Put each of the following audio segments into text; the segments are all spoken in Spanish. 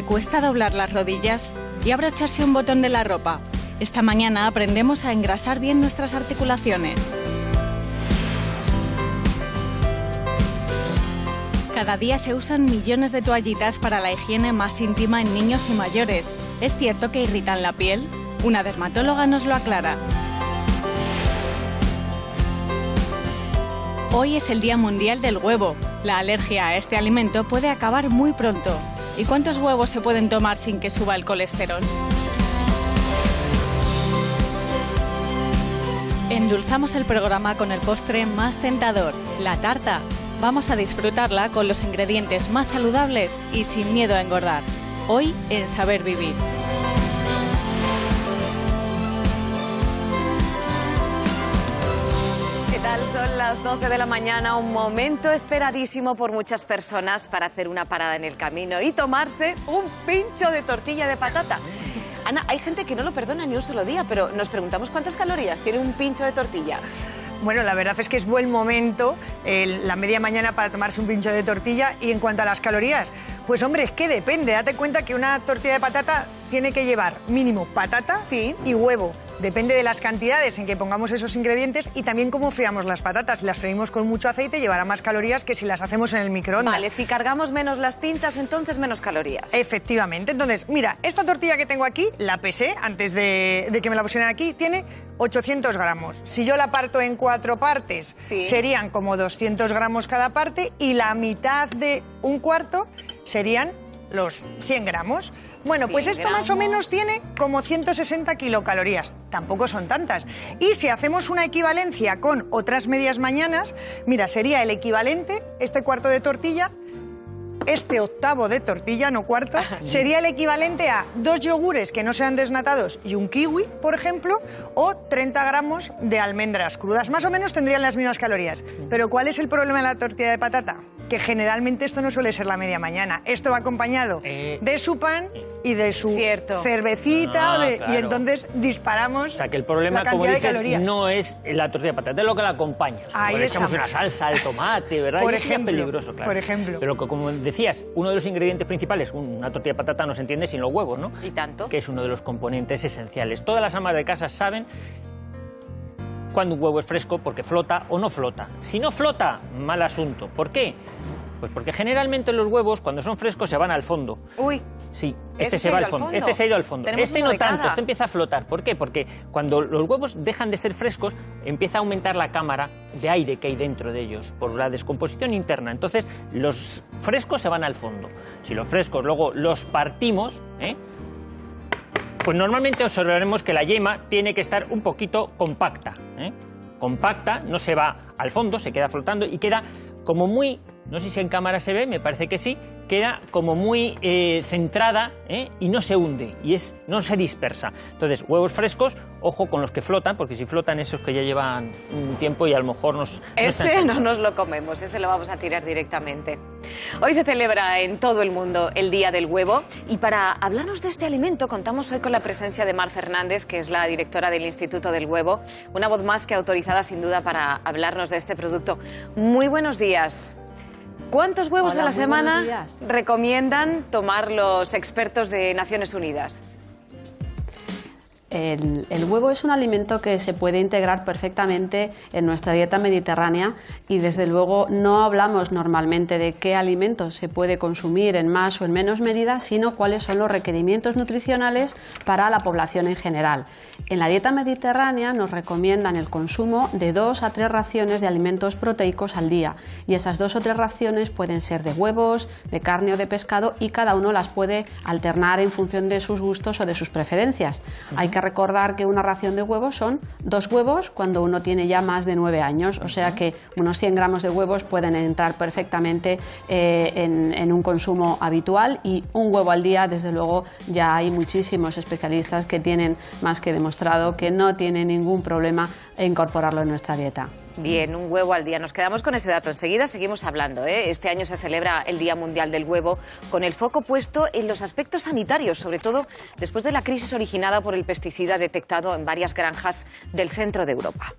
¿Le cuesta doblar las rodillas y abrocharse un botón de la ropa? Esta mañana aprendemos a engrasar bien nuestras articulaciones. Cada día se usan millones de toallitas para la higiene más íntima en niños y mayores. ¿Es cierto que irritan la piel? Una dermatóloga nos lo aclara. Hoy es el Día Mundial del Huevo. La alergia a este alimento puede acabar muy pronto. ¿Y cuántos huevos se pueden tomar sin que suba el colesterol? Endulzamos el programa con el postre más tentador, la tarta. Vamos a disfrutarla con los ingredientes más saludables y sin miedo a engordar. Hoy en Saber Vivir. ¿Qué tal? Son las 12 de la mañana, un momento esperadísimo por muchas personas para hacer una parada en el camino y tomarse un pincho de tortilla de patata. Ana, hay gente que no lo perdona ni un solo día, pero nos preguntamos cuántas calorías tiene un pincho de tortilla. Bueno, la verdad es que es buen momento, la media mañana, para tomarse un pincho de tortilla. Y en cuanto a las calorías, pues hombre, es que depende. Date cuenta que una tortilla de patata tiene que llevar mínimo patata y huevo. Depende de las cantidades en que pongamos esos ingredientes y también cómo friamos las patatas. Si las freímos con mucho aceite, llevará más calorías que si las hacemos en el microondas. Vale, si cargamos menos las tintas, entonces menos calorías. Efectivamente. Entonces, mira, esta tortilla que tengo aquí, la pesé antes de que me la pusieran aquí, tiene 800 gramos. Si yo la parto en 4 partes, serían como 200 gramos cada parte, y la mitad de un cuarto serían los 100 gramos. Bueno, pues esto más o menos tiene como 160 kilocalorías. Tampoco son tantas. Y si hacemos una equivalencia con otras medias mañanas, mira, sería el equivalente, este cuarto de tortilla, este octavo de tortilla, no cuarto, sería el equivalente a 2 yogures que no sean desnatados y un kiwi, por ejemplo, o 30 gramos de almendras crudas. Más o menos tendrían las mismas calorías. Pero ¿cuál es el problema de la tortilla de patata? Que generalmente esto no suele ser la media mañana. Esto va acompañado de su pan y de su cervecita, claro. Y entonces disparamos. O sea, que el problema, la como cantidad dices, de calorías. no es la tortilla de patata, es lo que la acompaña. Ahí Le echamos estamos. una salsa, el tomate, ¿verdad? Por Y eso ya es ejemplo, peligroso, claro. por ejemplo. Pero que, como decías, uno de los ingredientes principales, una tortilla de patata no se entiende sin los huevos, ¿no? ¿Y tanto? Que es uno de los componentes esenciales. Todas las amas de casa saben cuando un huevo es fresco, porque flota o no flota. Si no flota, mal asunto. ¿Por qué? Pues porque generalmente los huevos, cuando son frescos, se van al fondo. Uy. Sí, este se va al fondo. Este se ha ido al fondo. Tenemos Este uno no de tanto, cada. este empieza a flotar. ¿Por qué? Porque cuando los huevos dejan de ser frescos, empieza a aumentar la cámara de aire que hay dentro de ellos, por la descomposición interna. Entonces, los frescos se van al fondo. Si los frescos luego los partimos, pues normalmente observaremos que la yema tiene que estar un poquito compacta. Compacta, no se va al fondo, se queda flotando y queda como muy... No sé si en cámara se ve, me parece que sí, queda como muy centrada y no se hunde, y no se dispersa. Entonces, huevos frescos, ojo con los que flotan, porque si flotan esos que ya llevan un tiempo y a lo mejor Ese no nos lo comemos, ese lo vamos a tirar directamente. Hoy se celebra en todo el mundo el Día del Huevo, y para hablarnos de este alimento contamos hoy con la presencia de Mar Fernández, que es la directora del Instituto del Huevo, una voz más que autorizada sin duda para hablarnos de este producto. Muy buenos días. ¿Cuántos huevos a la semana recomiendan tomar los expertos de Naciones Unidas? El huevo es un alimento que se puede integrar perfectamente en nuestra dieta mediterránea, y desde luego no hablamos normalmente de qué alimentos se puede consumir en más o en menos medida, sino cuáles son los requerimientos nutricionales para la población en general. En la dieta mediterránea nos recomiendan el consumo de 2 a 3 raciones de alimentos proteicos al día, y esas 2 o 3 raciones pueden ser de huevos, de carne o de pescado, y cada uno las puede alternar en función de sus gustos o de sus preferencias. Hay que recordar que una ración de huevos son 2 huevos cuando uno tiene ya más de 9 años, o sea que unos 100 gramos de huevos pueden entrar perfectamente en un consumo habitual, y un huevo al día, desde luego, ya hay muchísimos especialistas que tienen más que demostrado que no tiene ningún problema incorporarlo en nuestra dieta. Bien, un huevo al día. Nos quedamos con ese dato. Enseguida seguimos hablando. Este año se celebra el Día Mundial del Huevo, con el foco puesto en los aspectos sanitarios, sobre todo después de la crisis originada por el pesticida detectado en varias granjas del centro de Europa.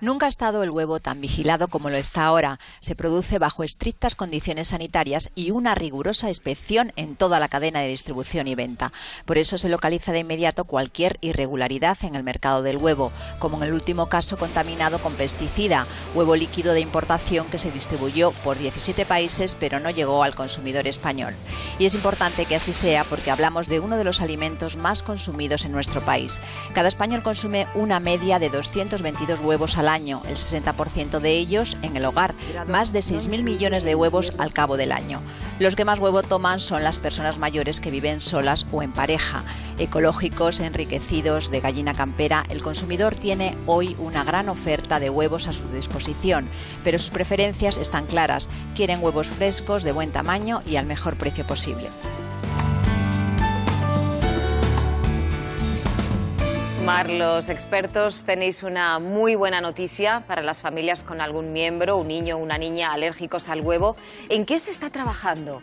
Nunca ha estado el huevo tan vigilado como lo está ahora. Se produce bajo estrictas condiciones sanitarias y una rigurosa inspección en toda la cadena de distribución y venta. Por eso se localiza de inmediato cualquier irregularidad en el mercado del huevo, como en el último caso contaminado con pesticida, huevo líquido de importación que se distribuyó por 17 países pero no llegó al consumidor español. Y es importante que así sea porque hablamos de uno de los alimentos más consumidos en nuestro país. Cada español consume una media de 222 huevos al año, el 60% de ellos en el hogar, más de 6.000 millones de huevos al cabo del año. Los que más huevo toman son las personas mayores que viven solas o en pareja. Ecológicos, enriquecidos, de gallina campera, el consumidor tiene hoy una gran oferta de huevos a su disposición, pero sus preferencias están claras. Quieren huevos frescos, de buen tamaño y al mejor precio posible. Mar, los expertos tenéis una muy buena noticia para las familias con algún miembro, un niño o una niña alérgicos al huevo. ¿En qué se está trabajando?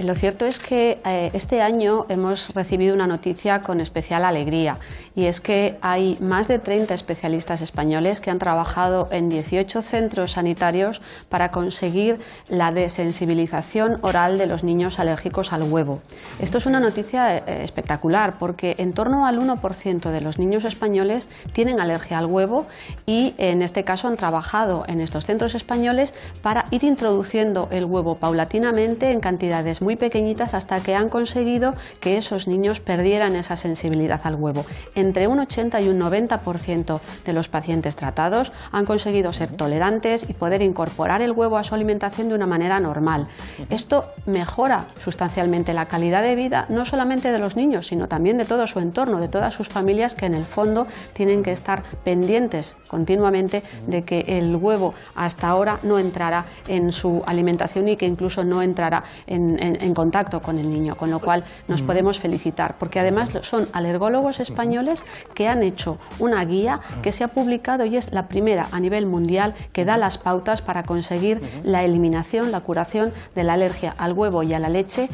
Lo cierto es que este año hemos recibido una noticia con especial alegría, y es que hay más de 30 especialistas españoles que han trabajado en 18 centros sanitarios para conseguir la desensibilización oral de los niños alérgicos al huevo. Esto es una noticia espectacular porque en torno al 1% de los niños españoles tienen alergia al huevo, y en este caso han trabajado en estos centros españoles para ir introduciendo el huevo paulatinamente en cantidades muy pequeñitas hasta que han conseguido que esos niños perdieran esa sensibilidad al huevo. Entre un 80 y un 90% de los pacientes tratados han conseguido ser tolerantes y poder incorporar el huevo a su alimentación de una manera normal. Esto mejora sustancialmente la calidad de vida no solamente de los niños, sino también de todo su entorno, de todas sus familias, que en el fondo tienen que estar pendientes continuamente de que el huevo hasta ahora no entrara en su alimentación y que incluso no entrara en contacto con el niño, con lo cual nos podemos felicitar, porque además son alergólogos españoles que han hecho una guía que se ha publicado y es la primera a nivel mundial que da las pautas para conseguir la eliminación, la curación de la alergia al huevo y a la leche,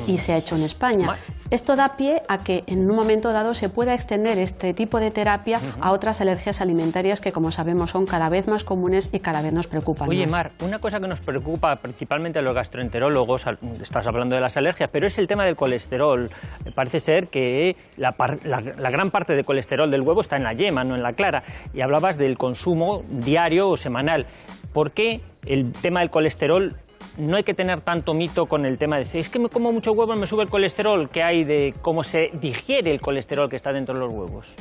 y se ha hecho en España. Esto da pie a que en un momento dado se pueda extender este tipo de terapia a otras alergias alimentarias que, como sabemos, son cada vez más comunes y cada vez nos preocupan Oye, más. Mar, una cosa que nos preocupa principalmente a los gastroenterólogos, estás hablando de las alergias, pero es el tema del colesterol. Parece ser que la gran parte del colesterol del huevo está en la yema, no en la clara. Y hablabas del consumo diario o semanal. ¿Por qué el tema del colesterol no hay que tener tanto mito con el tema de decir, es que me como mucho huevo y me sube el colesterol? ¿Qué hay de cómo se digiere el colesterol que está dentro de los huevos?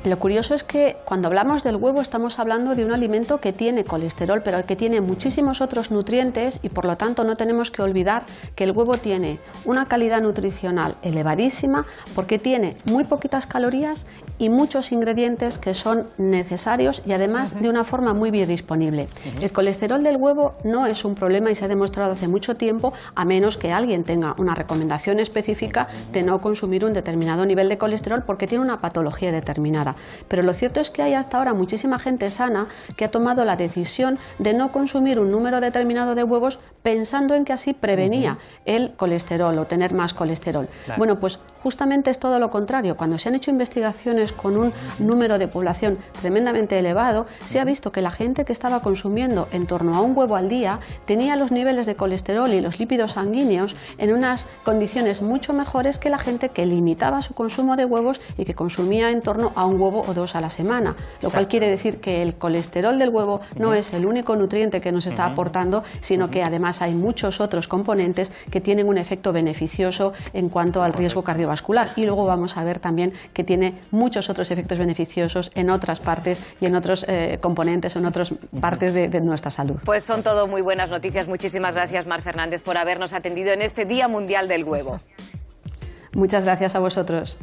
Lo curioso es que cuando hablamos del huevo estamos hablando de un alimento que tiene colesterol, pero que tiene muchísimos otros nutrientes, y por lo tanto no tenemos que olvidar que el huevo tiene una calidad nutricional elevadísima porque tiene muy poquitas calorías y muchos ingredientes que son necesarios y además de una forma muy biodisponible. El colesterol del huevo no es un problema y se ha demostrado hace mucho tiempo, a menos que alguien tenga una recomendación específica de no consumir un determinado nivel de colesterol porque tiene una patología determinada. Pero lo cierto es que hay hasta ahora muchísima gente sana que ha tomado la decisión de no consumir un número determinado de huevos pensando en que así prevenía el colesterol o tener más colesterol. Claro. Bueno, pues justamente es todo lo contrario. Cuando se han hecho investigaciones con un número de población tremendamente elevado, se ha visto que la gente que estaba consumiendo en torno a un huevo al día tenía los niveles de colesterol y los lípidos sanguíneos en unas condiciones mucho mejores que la gente que limitaba su consumo de huevos y que consumía en torno a un huevo o dos a la semana, lo cual quiere decir que el colesterol del huevo no es el único nutriente que nos está aportando, sino que además hay muchos otros componentes que tienen un efecto beneficioso en cuanto al riesgo cardiovascular, y luego vamos a ver también que tiene muchos otros efectos beneficiosos en otras partes y en otros componentes o en otras partes de nuestra salud. Pues son todo muy buenas noticias. Muchísimas gracias, Mar Fernández, por habernos atendido en este Día Mundial del Huevo. Muchas gracias a vosotros.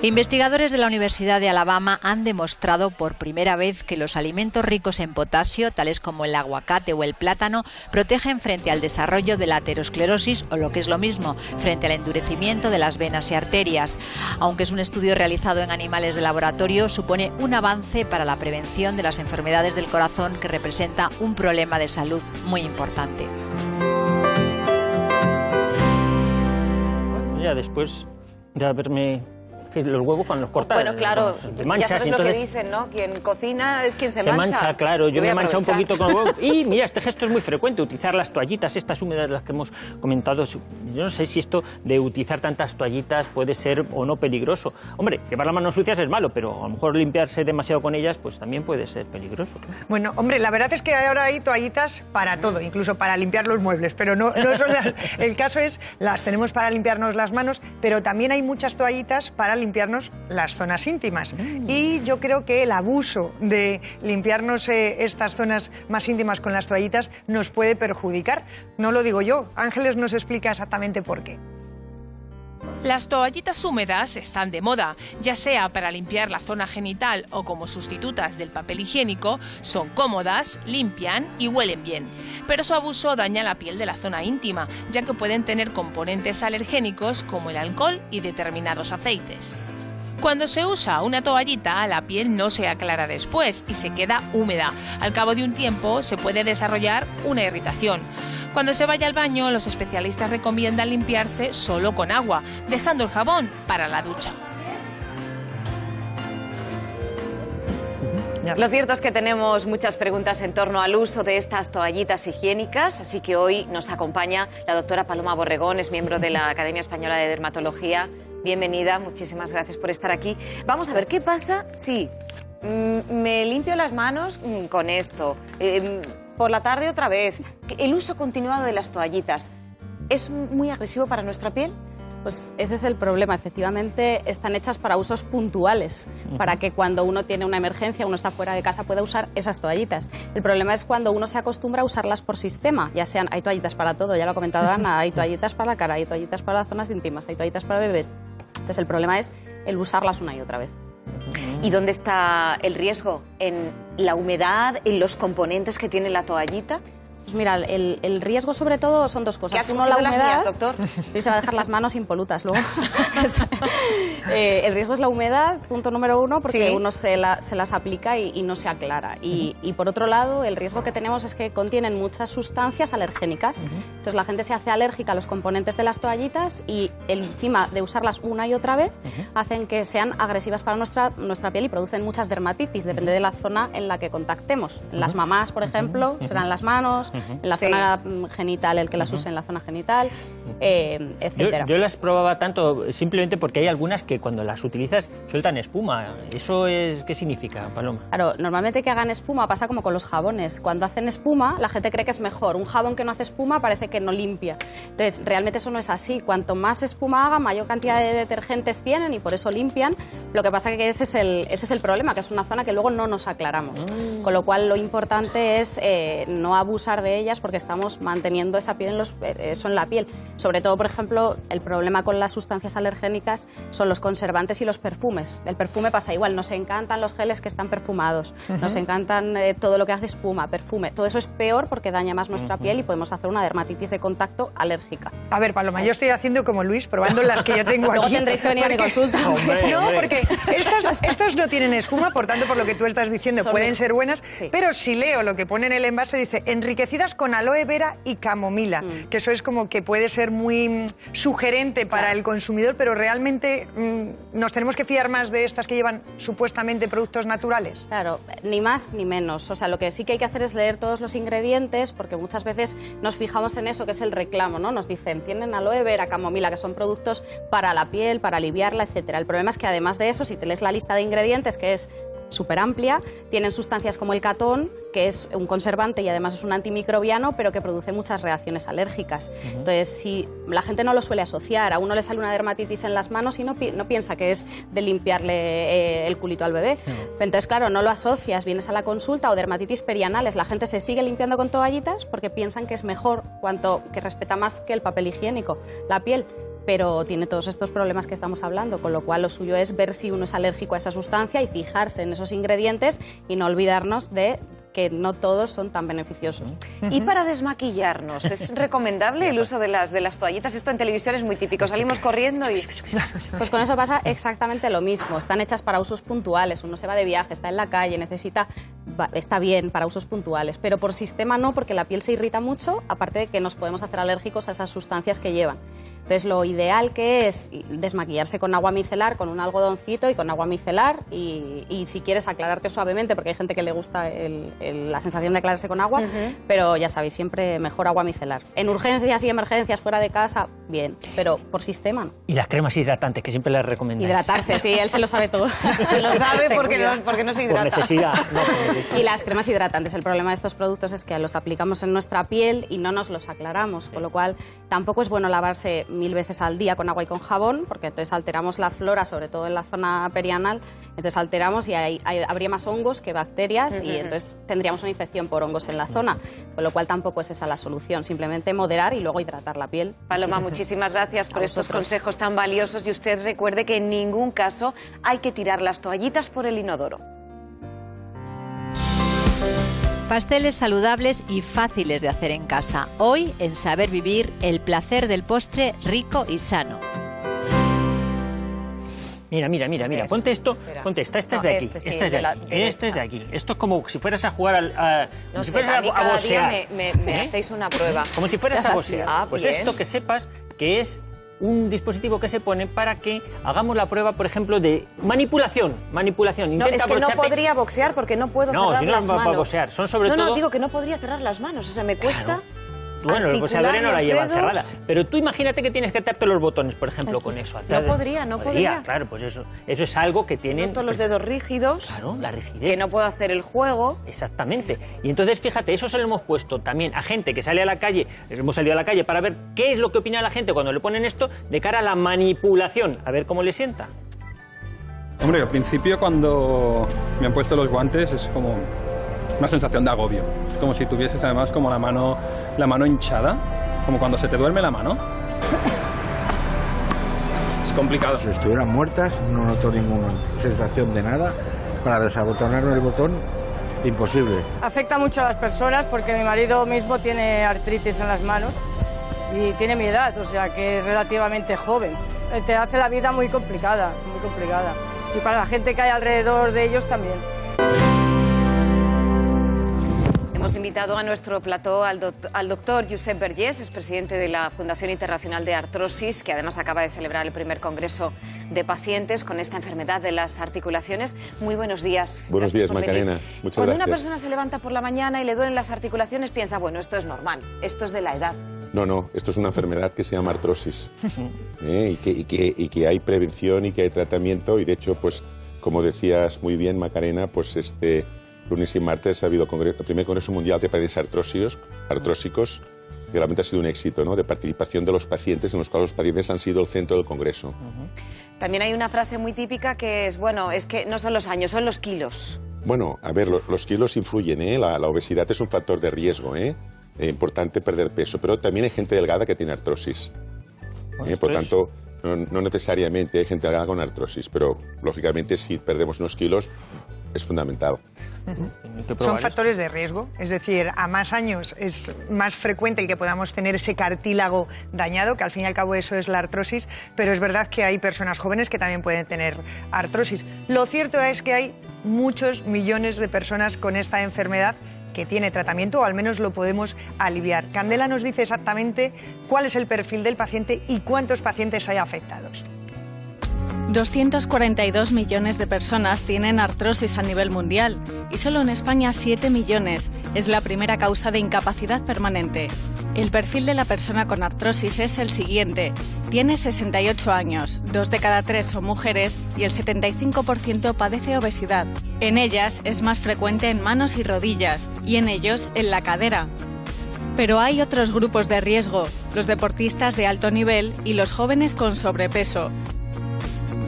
Investigadores de la Universidad de Alabama han demostrado por primera vez que los alimentos ricos en potasio, tales como el aguacate o el plátano, protegen frente al desarrollo de la aterosclerosis o, lo que es lo mismo, frente al endurecimiento de las venas y arterias. Aunque es un estudio realizado en animales de laboratorio, supone un avance para la prevención de las enfermedades del corazón, que representa un problema de salud muy importante. ya después de haberme... que los huevos cuando los cortan, bueno, claro, te manchas, ya sabes entonces, lo que dicen, ¿no? Quien cocina es quien se mancha. mancha. Se mancha, claro. Yo voy me a mancha un aprovechar. poquito con los huevos. Y mira, este gesto es muy frecuente, utilizar las toallitas, estas húmedas, las que hemos comentado. Yo no sé si esto de utilizar tantas toallitas puede ser o no peligroso. Hombre, llevar las manos sucias es malo, pero a lo mejor limpiarse demasiado con ellas, pues también puede ser peligroso. Bueno, hombre, la verdad es que ahora hay toallitas para todo, incluso para limpiar los muebles, pero no son el caso es, las tenemos para limpiarnos las manos, pero también hay muchas toallitas para limpiarnos las zonas íntimas. Y yo creo que el abuso de limpiarnos estas zonas más íntimas con las toallitas nos puede perjudicar. No lo digo yo, Ángeles nos explica exactamente por qué. Las toallitas húmedas están de moda, ya sea para limpiar la zona genital o como sustitutas del papel higiénico, son cómodas, limpian y huelen bien. Pero su abuso daña la piel de la zona íntima, ya que pueden tener componentes alergénicos como el alcohol y determinados aceites. Cuando se usa una toallita, la piel no se aclara después y se queda húmeda. Al cabo de un tiempo se puede desarrollar una irritación. Cuando se vaya al baño, los especialistas recomiendan limpiarse solo con agua, dejando el jabón para la ducha. Lo cierto es que tenemos muchas preguntas en torno al uso de estas toallitas higiénicas, así que hoy nos acompaña la doctora Paloma Borregón, es miembro de la Academia Española de Dermatología. Bienvenida, muchísimas gracias por estar aquí. Vamos a ver, ¿qué pasa si me limpio las manos con esto? Por la tarde otra vez. ¿El uso continuado de las toallitas es muy agresivo para nuestra piel? Pues ese es el problema, efectivamente están hechas para usos puntuales, para que cuando uno tiene una emergencia, uno está fuera de casa, pueda usar esas toallitas. El problema es cuando uno se acostumbra a usarlas por sistema, ya sean, hay toallitas para todo, ya lo ha comentado Ana, hay toallitas para la cara, hay toallitas para las zonas íntimas, hay toallitas para bebés. Entonces el problema es el usarlas una y otra vez. ¿Y dónde está el riesgo? ¿En la humedad, en los componentes que tiene la toallita? Pues mira, el riesgo sobre todo son dos cosas. Uno, la humedad, doctor. Y se va a dejar las manos impolutas luego. El riesgo es la humedad, punto número uno, porque uno se las aplica y no se aclara. Y por otro lado, el riesgo que tenemos es que contienen muchas sustancias alergénicas. Entonces la gente se hace alérgica a los componentes de las toallitas y encima de usarlas una y otra vez, hacen que sean agresivas para nuestra piel y producen muchas dermatitis, depende de la zona en la que contactemos. En las mamás, por ejemplo, serán las manos, en la zona genital, el que las use en la zona genital, etcétera. Yo las probaba tanto simplemente porque hay algunas que cuando las utilizas sueltan espuma. ¿Eso qué significa, Paloma? Claro, normalmente que hagan espuma pasa como con los jabones. Cuando hacen espuma, la gente cree que es mejor. Un jabón que no hace espuma parece que no limpia. Entonces, realmente eso no es así. Cuanto más espuma hagan, mayor cantidad de detergentes tienen y por eso limpian. Lo que pasa es que ese es el problema, que es una zona que luego no nos aclaramos. Con lo cual, lo importante es no abusar de ellas porque estamos manteniendo esa piel eso en la piel. Sobre todo, por ejemplo, el problema con las sustancias alergénicas son los conservantes y los perfumes. El perfume pasa igual, nos encantan los geles que están perfumados, nos encantan todo lo que hace espuma, perfume. Todo eso es peor porque daña más nuestra piel y podemos hacer una dermatitis de contacto alérgica. A ver, Paloma, yo estoy haciendo como Luis, probando las que yo tengo aquí. Luego tendréis que venir a mi consulta. No, porque estas no tienen espuma, por tanto, por lo que tú estás diciendo, pueden ser buenas, pero si leo lo que pone en el envase, dice enriquecidas con aloe vera y camomila, que eso es como que puede ser muy sugerente para el consumidor, pero realmente nos tenemos que fiar más de estas que llevan supuestamente productos naturales. Claro, ni más ni menos. O sea, lo que sí que hay que hacer es leer todos los ingredientes, porque muchas veces nos fijamos en eso, que es el reclamo, ¿no? Nos dicen, tienen aloe vera, camomila, que son productos para la piel, para aliviarla, etcétera. El problema es que además de eso, si te lees la lista de ingredientes, que es súper amplia, tienen sustancias como el catón, que es un conservante y además es un antimicrobiano, pero que produce muchas reacciones alérgicas. Entonces, si la gente no lo suele asociar, a uno le sale una dermatitis en las manos y no piensa que es de limpiarle el culito al bebé. Entonces, claro, no lo asocias, vienes a la consulta, o dermatitis perianales, la gente se sigue limpiando con toallitas porque piensan que es mejor, que respeta más que el papel higiénico la piel, pero tiene todos estos problemas que estamos hablando, con lo cual lo suyo es ver si uno es alérgico a esa sustancia y fijarse en esos ingredientes y no olvidarnos de que no todos son tan beneficiosos. Y para desmaquillarnos, ¿es recomendable el uso de las toallitas? Esto en televisión es muy típico, salimos corriendo y... Pues con eso pasa exactamente lo mismo, están hechas para usos puntuales, uno se va de viaje, está en la calle, necesita está bien para usos puntuales, pero por sistema no, porque la piel se irrita mucho, aparte de que nos podemos hacer alérgicos a esas sustancias que llevan. Entonces, lo ideal que es desmaquillarse con agua micelar, con un algodoncito y con agua micelar, y si quieres aclararte suavemente, porque hay gente que le gusta la sensación de aclararse con agua, pero ya sabéis, siempre mejor agua micelar. En urgencias y emergencias fuera de casa, bien, pero por sistema no. Y las cremas hidratantes, que siempre les recomendáis. Hidratarse, sí, él se lo sabe todo. Se lo sabe porque no se hidrata. Por necesidad, no por necesidad. Y las cremas hidratantes, el problema de estos productos es que los aplicamos en nuestra piel y no nos los aclaramos, con lo cual tampoco es bueno lavarse 1000 veces al día con agua y con jabón, porque entonces alteramos la flora, sobre todo en la zona perianal, entonces alteramos y habría más hongos que bacterias y entonces tendríamos una infección por hongos en la zona, con lo cual tampoco es esa la solución, simplemente moderar y luego hidratar la piel. Paloma, muchísimas gracias por estos consejos tan valiosos y usted recuerde que en ningún caso hay que tirar las toallitas por el inodoro. Pasteles saludables y fáciles de hacer en casa. Hoy, en Saber Vivir, el placer del postre rico y sano. Mira, ponte esto, ponte esta es de aquí, esta es de aquí, este es de aquí. Esto es como si fueras a jugar no sé, a mí cada día me hacéis una prueba. Como si fueras a boxear. Pues bien. Esto que sepas que es un dispositivo que se pone para que hagamos la prueba, por ejemplo, de manipulación. No, es que no podría boxear porque no puedo cerrar las manos. No, si no va a boxear, son sobre todo... No, digo que no podría cerrar las manos, o sea, me cuesta... Claro. Bueno, los boxeadores no la llevan cerrada. Pero tú imagínate que tienes que atarte los botones, por ejemplo, con eso. No podría. Claro, pues eso es algo que tienen... Noto los dedos rígidos. Claro, la rigidez. Que no puedo hacer el juego. Exactamente. Y entonces, fíjate, eso se lo hemos puesto también a gente que sale a la calle, hemos salido a la calle para ver qué es lo que opina la gente cuando le ponen esto de cara a la manipulación. A ver cómo le sienta. Hombre, al principio cuando me han puesto los guantes es como una sensación de agobio. Es como si tuvieses además como la mano hinchada, como cuando se te duerme la mano. Es complicado. Si estuvieran muertas, no noto ninguna sensación de nada. Para desabotonarme el botón, imposible. Afecta mucho a las personas porque mi marido mismo tiene artritis en las manos y tiene mi edad, o sea que es relativamente joven. Te hace la vida muy complicada, muy complicada. Y para la gente que hay alrededor de ellos también. Hemos invitado a nuestro plató al doctor Josep Vergés, es presidente de la Fundación Internacional de Artrosis, que además acaba de celebrar el primer congreso de pacientes con esta enfermedad de las articulaciones. Muy buenos días. Buenos días, Macarena. Muchas gracias. Cuando una persona se levanta por la mañana y le duelen las articulaciones, piensa, bueno, esto es normal, esto es de la edad. No, esto es una enfermedad que se llama artrosis y que hay prevención y que hay tratamiento y de hecho, pues como decías muy bien, Macarena, pues lunes y martes ha habido el primer Congreso Mundial de Pacientes Artrósicos, que realmente ha sido un éxito, ¿no?, de participación de los pacientes, en los cuales los pacientes han sido el centro del Congreso. También hay una frase muy típica que es, bueno, es que no son los años, son los kilos. Bueno, a ver, los kilos influyen, ¿eh? La obesidad es un factor de riesgo, ¿eh? Importante perder peso, pero también hay gente delgada que tiene artrosis. Por tanto, no necesariamente hay gente delgada con artrosis, pero lógicamente si perdemos unos kilos es fundamental. Son factores de riesgo, es decir, a más años es más frecuente el que podamos tener ese cartílago dañado, que al fin y al cabo eso es la artrosis, pero es verdad que hay personas jóvenes que también pueden tener artrosis. Lo cierto es que hay muchos millones de personas con esta enfermedad que tiene tratamiento, o al menos lo podemos aliviar. Candela nos dice exactamente cuál es el perfil del paciente y cuántos pacientes hay afectados. 242 millones de personas tienen artrosis a nivel mundial y solo en España 7 millones. Es la primera causa de incapacidad permanente. El perfil de la persona con artrosis es el siguiente. Tiene 68 años, 2 de cada 3 son mujeres y el 75% padece obesidad. En ellas es más frecuente en manos y rodillas y en ellos en la cadera. Pero hay otros grupos de riesgo, los deportistas de alto nivel y los jóvenes con sobrepeso.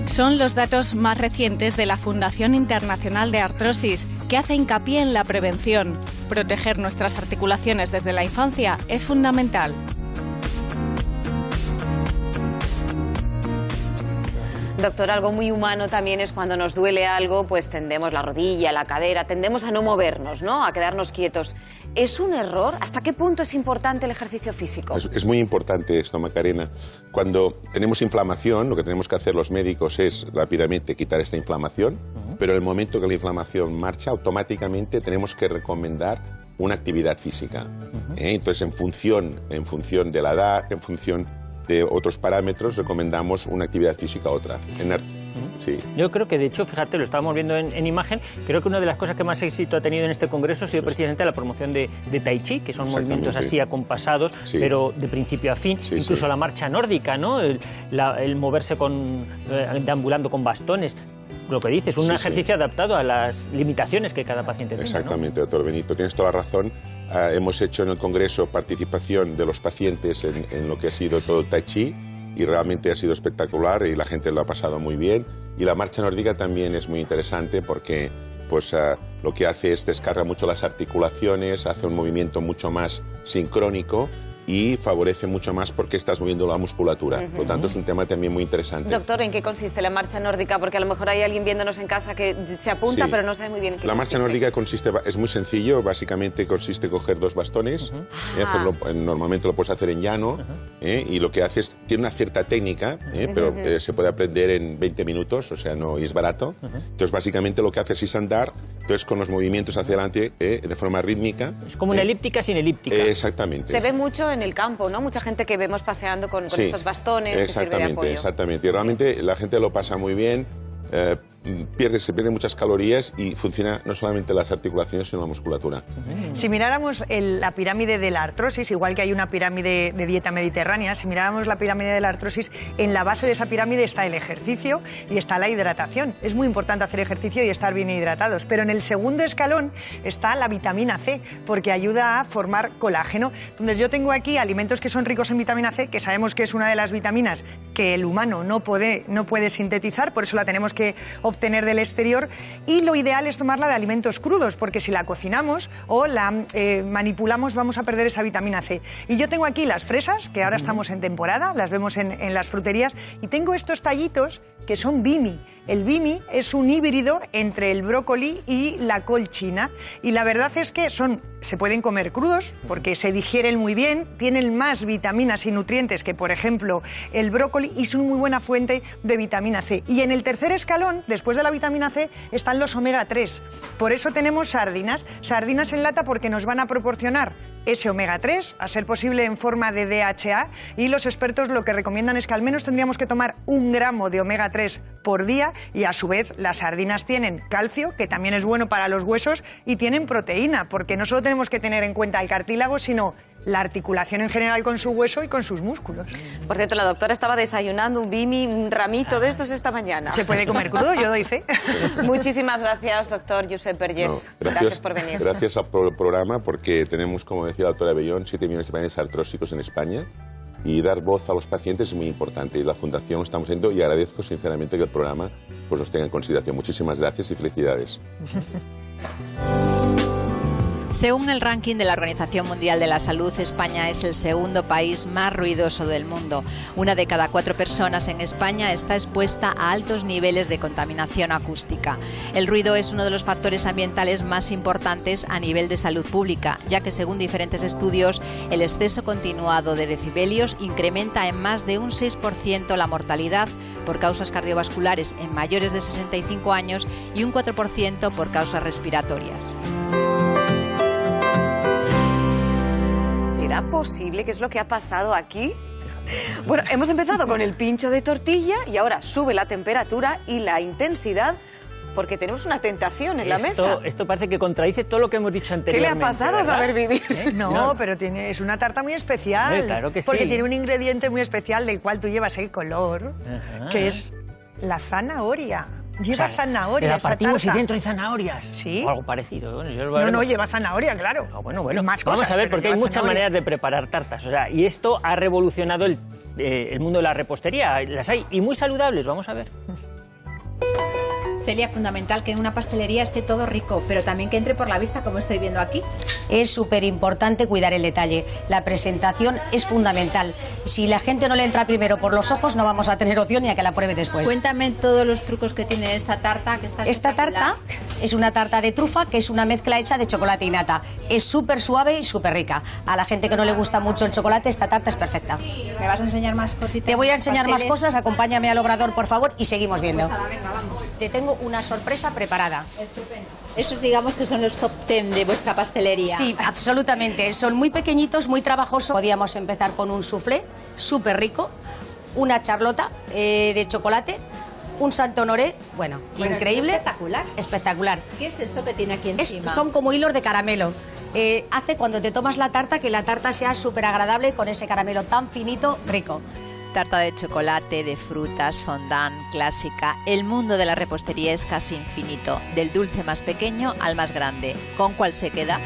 Son los datos más recientes de la Fundación Internacional de Artrosis, que hace hincapié en la prevención. Proteger nuestras articulaciones desde la infancia es fundamental. Doctor, algo muy humano también es cuando nos duele algo, pues tendemos la rodilla, la cadera, tendemos a no movernos, ¿no? A quedarnos quietos. ¿Es un error? ¿Hasta qué punto es importante el ejercicio físico? Es muy importante esto, Macarena. Cuando tenemos inflamación, lo que tenemos que hacer los médicos es rápidamente quitar esta inflamación, pero en el momento que la inflamación marcha, automáticamente tenemos que recomendar una actividad física. Entonces, en función de la edad, en función de otros parámetros, recomendamos una actividad física a otra. Sí. Yo creo que, de hecho, fíjate, lo estábamos viendo en imagen, creo que una de las cosas que más éxito ha tenido en este congreso ha sido precisamente la promoción de Tai Chi, que son movimientos así acompasados, pero de principio a fin, incluso la marcha nórdica, ¿no? El moverse deambulando con bastones. Lo que dices, un ejercicio adaptado a las limitaciones que cada paciente tiene. Exactamente, doctor Benito, tienes toda la razón. Hemos hecho en el Congreso participación de los pacientes en lo que ha sido todo Tai Chi y realmente ha sido espectacular y la gente lo ha pasado muy bien. Y la marcha nórdica también es muy interesante porque pues, lo que hace es descarga mucho las articulaciones, hace un movimiento mucho más sincrónico y favorece mucho más porque estás moviendo la musculatura. Por lo tanto, es un tema también muy interesante. Doctor, ¿en qué consiste la marcha nórdica? Porque a lo mejor hay alguien viéndonos en casa que se apunta, pero no sabe muy bien en qué La marcha nórdica es muy sencillo, básicamente consiste en coger dos bastones, normalmente lo puedes hacer en llano, y lo que hace es, tiene una cierta técnica, pero se puede aprender en 20 minutos, o sea, no es barato. Entonces, básicamente lo que hace es andar, entonces con los movimientos hacia adelante, de forma rítmica. Es como una elíptica sin elíptica. Exactamente. Se ve mucho en el campo, ¿no? Mucha gente que vemos paseando con estos bastones que sirve de apoyo. Exactamente. Y realmente la gente lo pasa muy bien, se pierden muchas calorías y funciona no solamente las articulaciones, sino la musculatura. Si miráramos la pirámide de la artrosis, igual que hay una pirámide de dieta mediterránea, si miráramos la pirámide de la artrosis, en la base de esa pirámide está el ejercicio y está la hidratación. Es muy importante hacer ejercicio y estar bien hidratados, pero en el segundo escalón está la vitamina C, porque ayuda a formar colágeno. Entonces yo tengo aquí alimentos que son ricos en vitamina C, que sabemos que es una de las vitaminas que el humano no puede sintetizar, por eso la tenemos que obtener del exterior, y lo ideal es tomarla de alimentos crudos, porque si la cocinamos o la manipulamos vamos a perder esa vitamina C. Y yo tengo aquí las fresas, que ahora estamos en temporada, las vemos en las fruterías, y tengo estos tallitos que son bimi. El bimi es un híbrido entre el brócoli y la col china, y la verdad es que se pueden comer crudos porque se digieren muy bien, tienen más vitaminas y nutrientes que, por ejemplo, el brócoli, y son muy buena fuente de vitamina C. Y en el tercer escalón, después de la vitamina C, están los omega 3. Por eso tenemos sardinas en lata, porque nos van a proporcionar ese omega 3, a ser posible en forma de DHA, y los expertos lo que recomiendan es que al menos tendríamos que tomar 1 gramo de omega 3 por día, y a su vez las sardinas tienen calcio, que también es bueno para los huesos, y tienen proteína, porque no solo tenemos que tener en cuenta el cartílago, sino la articulación en general con su hueso y con sus músculos. Por cierto, la doctora estaba desayunando un bimi, un ramito de estos esta mañana. Se puede comer crudo, yo doy fe. Muchísimas gracias, doctor Josep Vergés. Gracias por venir. Gracias al programa, porque tenemos, como decía la doctora Bellón, 7 millones de pacientes artrósicos en España, y dar voz a los pacientes es muy importante, y la Fundación lo estamos haciendo, y agradezco sinceramente que el programa pues los tenga en consideración. Muchísimas gracias y felicidades. Según el ranking de la Organización Mundial de la Salud, España es el segundo país más ruidoso del mundo. 1 de cada 4 personas en España está expuesta a altos niveles de contaminación acústica. El ruido es uno de los factores ambientales más importantes a nivel de salud pública, ya que según diferentes estudios, el exceso continuado de decibelios incrementa en más de un 6% la mortalidad por causas cardiovasculares en mayores de 65 años y un 4% por causas respiratorias. ¿Será posible? ¿Qué es lo que ha pasado aquí? Bueno, hemos empezado con el pincho de tortilla y ahora sube la temperatura y la intensidad, porque tenemos una tentación en la mesa. Esto parece que contradice todo lo que hemos dicho anteriormente. ¿Qué le ha pasado a saber vivir? No, pero es una tarta muy especial. Claro que sí. Porque tiene un ingrediente muy especial del cual tú llevas el color, que es la zanahoria. Lleva zanahoria. La partimos y dentro hay zanahorias. Sí. O algo parecido. No, lleva zanahoria, claro. Bueno. Vamos a ver, porque hay muchas maneras de preparar tartas. Y esto ha revolucionado el mundo de la repostería. Las hay, y muy saludables. Vamos a ver. Celia, fundamental que en una pastelería esté todo rico, pero también que entre por la vista, como estoy viendo aquí. Es súper importante cuidar el detalle. La presentación es fundamental. Si la gente no le entra primero por los ojos, no vamos a tener opción ni a que la pruebe después. Cuéntame todos los trucos que tiene esta tarta. Esta tarta es una tarta de trufa, que es una mezcla hecha de chocolate y nata. Es súper suave y súper rica. A la gente que no le gusta mucho el chocolate, esta tarta es perfecta. ¿Me vas a enseñar más cositas? Te voy a enseñar más cosas. Acompáñame al obrador, por favor, y seguimos viendo. Pues venga, vamos. Te tengo una sorpresa preparada. Estupendo. Esos, digamos, que son los top 10 de vuestra pastelería. Sí, absolutamente. Son muy pequeñitos, muy trabajosos. Podíamos empezar con un soufflé súper rico, una charlota de chocolate, un Sant Honoré, bueno, increíble. Es espectacular. Espectacular. ¿Qué es esto que tiene aquí encima? Son como hilos de caramelo. Hace cuando te tomas la tarta que la tarta sea súper agradable con ese caramelo tan finito, rico. Tarta de chocolate, de frutas, fondant, clásica. El mundo de la repostería es casi infinito, del dulce más pequeño al más grande. ¿Con cuál se queda?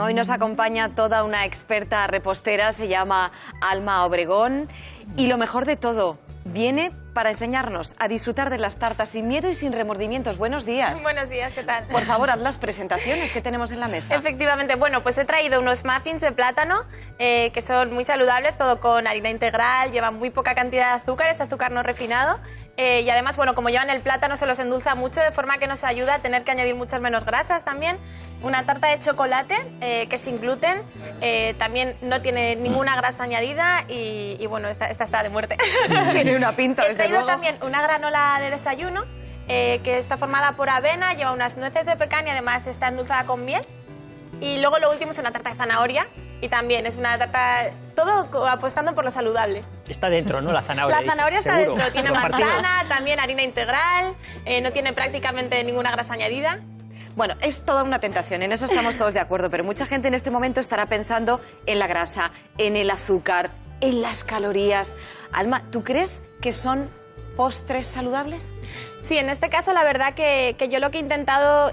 Hoy nos acompaña toda una experta repostera, se llama Alma Obregón. Y lo mejor de todo, viene para enseñarnos a disfrutar de las tartas sin miedo y sin remordimientos. Buenos días. Buenos días, ¿qué tal? Por favor, haz las presentaciones que tenemos en la mesa. Efectivamente, bueno, pues he traído unos muffins de plátano que son muy saludables, todo con harina integral, llevan muy poca cantidad de azúcar, es azúcar no refinado. Y además, bueno, como llevan el plátano se los endulza mucho, de forma que nos ayuda a tener que añadir muchas menos grasas también. Una tarta de chocolate que es sin gluten, también no tiene ninguna grasa añadida y bueno, esta está de muerte. Tiene una pinta, desde luego. He traído también una granola de desayuno que está formada por avena, lleva unas nueces de pecan y además está endulzada con miel. Y luego lo último es una tarta de zanahoria y también es una tarta, todo apostando por lo saludable. Está dentro, ¿no? La zanahoria. La zanahoria está seguro. dentro, tiene manzana, también harina integral, no tiene prácticamente ninguna grasa añadida. Bueno, es toda una tentación, en eso estamos todos de acuerdo, pero mucha gente en este momento estará pensando en la grasa, en el azúcar, en las calorías. Alma, ¿tú crees que son postres saludables? Sí, en este caso la verdad que yo lo que he intentado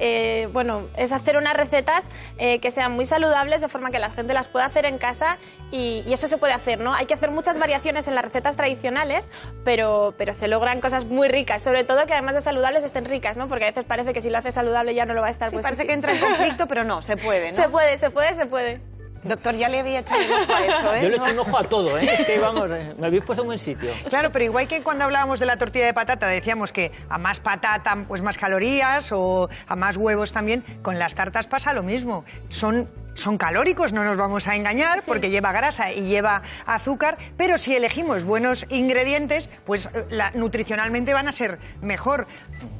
bueno, es hacer unas recetas que sean muy saludables de forma que la gente las pueda hacer en casa y eso se puede hacer, ¿no? Hay que hacer muchas variaciones en las recetas tradicionales, pero se logran cosas muy ricas, sobre todo que además de saludables estén ricas, ¿no? Porque a veces parece que si lo haces saludable ya no lo va a estar. Sí, pues parece que entra en conflicto, pero no, se puede, ¿no? Se puede. Doctor, ya le había echado un ojo a eso, ¿eh? Yo le echo un ojo a todo, ¿eh? Es que, vamos, me habéis puesto en buen sitio. Claro, pero igual que cuando hablábamos de la tortilla de patata, decíamos que a más patata, pues más calorías, o a más huevos también, con las tartas pasa lo mismo. Son calóricos, no nos vamos a engañar, porque lleva grasa y lleva azúcar, pero si elegimos buenos ingredientes, pues nutricionalmente van a ser mejor.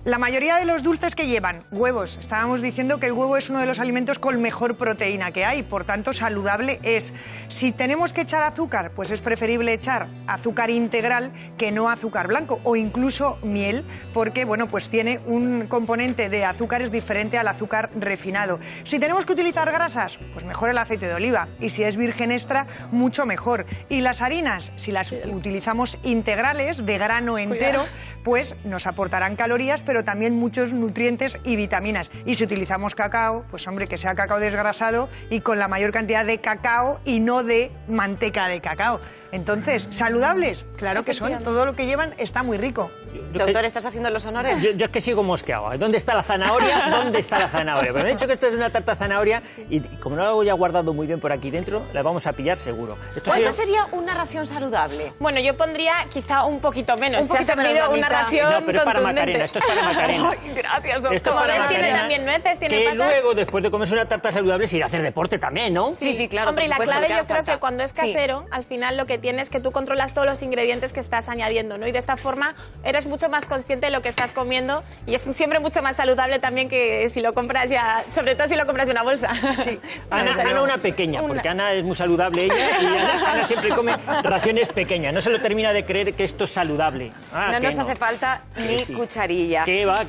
La mayoría de los dulces que llevan huevos, estábamos diciendo que el huevo es uno de los alimentos con mejor proteína que hay, por tanto saludable es. Si tenemos que echar azúcar, pues es preferible echar azúcar integral que no azúcar blanco, o incluso miel, porque bueno, pues tiene un componente de azúcares diferente al azúcar refinado. Si tenemos que utilizar grasas, pues mejor el aceite de oliva, y si es virgen extra, mucho mejor. Y las harinas, si las utilizamos integrales, de grano entero, pues nos aportarán calorías, pero también muchos nutrientes y vitaminas. Y si utilizamos cacao, pues hombre, que sea cacao desgrasado y con la mayor cantidad de cacao y no de manteca de cacao. Entonces, ¿saludables? Claro que son, todo lo que llevan está muy rico. Doctor, ¿estás haciendo los honores? Yo es que sigo mosqueado. ¿Dónde está la zanahoria? ¿Dónde está la zanahoria? Pero me han dicho que esto es una tarta de zanahoria y como no la voy a guardado muy bien por aquí dentro, la vamos a pillar seguro. ¿Cuánto sería una ración saludable? Bueno, yo pondría quizá un poquito menos. Un poquito menos, una mitad. ración No, pero es para Macarena, esto es para Macarena. Ay, gracias, doctor. Esto Como para ves, tiene Macarena, también nueces, tiene que pasas. luego, después de comerse una tarta saludable, se irá a hacer deporte también, ¿no? Sí, claro. Hombre, y la por supuesto, clave yo creo que cuando es casero, al final lo que tienes es que tú controlas todos los ingredientes que estás añadiendo, ¿no? Y de esta forma eres mucho más consciente de lo que estás comiendo y es siempre mucho más saludable también que si lo compras ya, sobre todo si lo compras de una bolsa. Sí. Ana una pequeña, porque Ana es muy saludable ella y Ana siempre come raciones pequeñas. No se lo termina de creer que esto es saludable. No nos hace falta ni cucharilla. ¿Qué va?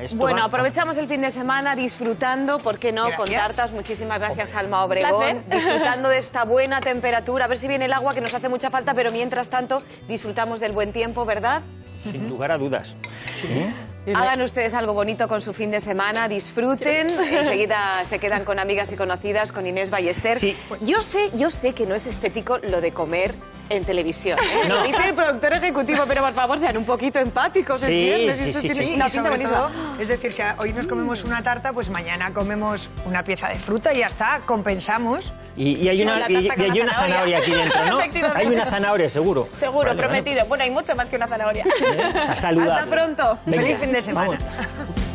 Esto bueno, va. aprovechamos el fin de semana disfrutando, ¿por qué no? Con tartas. Muchísimas gracias, Alma Obregón. Disfrutando de esta buena temperatura. A ver si viene el agua, que nos hace mucha falta, pero mientras tanto disfrutamos del buen tiempo, ¿verdad? Sin lugar a dudas. Hagan ustedes algo bonito con su fin de semana, disfruten, enseguida se quedan con amigas y conocidas, con Inés Ballester. Sí. Yo sé que no es estético lo de comer en televisión. Lo dice el productor ejecutivo, pero por favor sean un poquito empáticos, es viernes, esto tiene una pinta bonita. Es decir, si hoy nos comemos una tarta, pues mañana comemos una pieza de fruta y ya está, compensamos. Y hay una zanahoria aquí dentro, ¿no? Hay una zanahoria, seguro. Seguro, prometido. Bueno, hay mucho más que una zanahoria. Saludable. Hasta pronto. Feliz fin de semana. Vamos.